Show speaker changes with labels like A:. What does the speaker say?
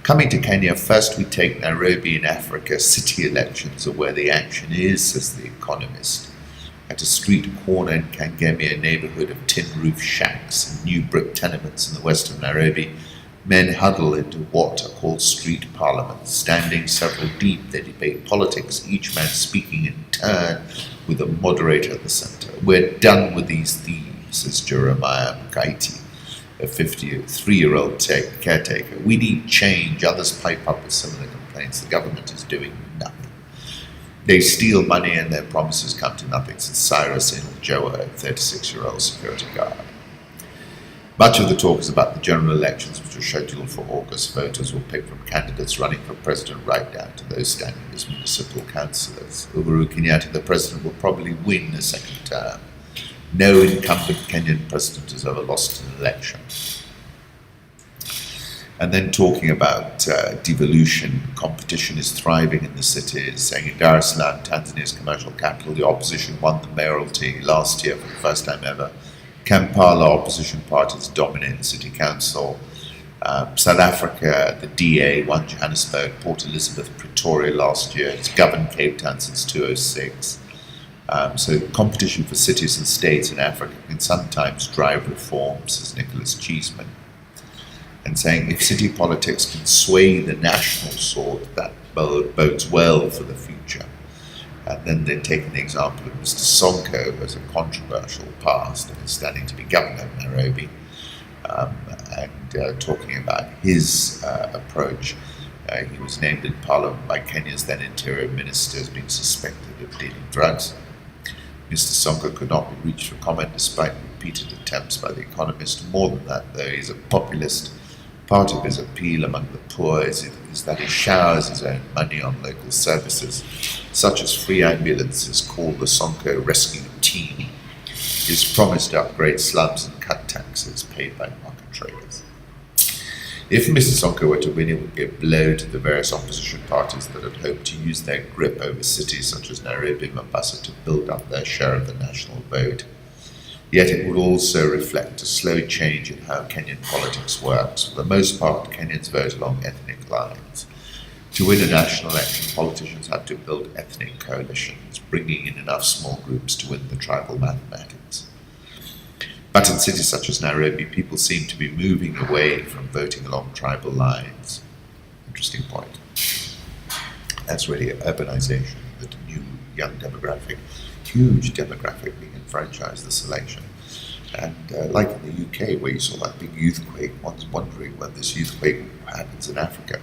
A: Coming to Kenya, first we take Nairobi in Africa. City elections are where the action is, says The Economist. At a street corner in Kangemi, a neighborhood of tin-roof shacks and new brick tenements in the west of Nairobi, men huddle into what are called street parliaments. Standing several deep, they debate politics, each man speaking in turn with a moderator at the center. We're done with these thieves, says Jeremiah Mkaiti, a 53-year-old caretaker. We need change. Others pipe up with similar complaints. The government is doing nothing. They steal money and their promises come to nothing, says Cyrus Joa, a 36-year-old security guard. Much of the talk is about the general elections, which are scheduled for August. Voters will pick from candidates running for president right down to those standing as municipal councillors. Uhuru Kenyatta, the president, will probably win a second term. No incumbent Kenyan president has ever lost an election. And then talking about devolution, competition is thriving in the cities, saying in Dar es Salaam, Tanzania's commercial capital, the opposition won the mayoralty last year for the first time ever. Kampala, opposition parties dominate the city council. South Africa, the DA won Johannesburg, Port Elizabeth, Pretoria last year. It's governed Cape Town since 2006. So competition for cities and states in Africa can sometimes drive reforms, says Nicholas Cheeseman. And saying if city politics can sway the national sword, that bodes well for the future. And then they take the example of Mr. Sonko, who has a controversial past and is standing to be governor of Nairobi, and talking about his approach. He was named in Parliament by Kenya's then Interior Minister as being suspected of dealing drugs. Mr. Sonko could not be reached for comment despite repeated attempts by The Economist. More than that, though, he's a populist. Part of his appeal among the poor is that he showers his own money on local services, such as free ambulances called the Sonko Rescue Team. He's promised to upgrade slums and cut taxes paid by market traders. If Mr. Sonko were to win, it would be a blow to the various opposition parties that had hoped to use their grip over cities such as Nairobi and Mombasa to build up their share of the national vote. Yet it would also reflect a slow change in how Kenyan politics works. For the most part, Kenyans vote along ethnic lines. To win a national election, politicians have to build ethnic coalitions, bringing in enough small groups to win the tribal mathematics. But in cities such as Nairobi, people seem to be moving away from voting along tribal lines. Interesting point. That's really urbanisation, the new young demographic, huge demographic being enfranchised this election. And like in the UK, where you saw that big youth quake, one's wondering when this youth quake happens in Africa.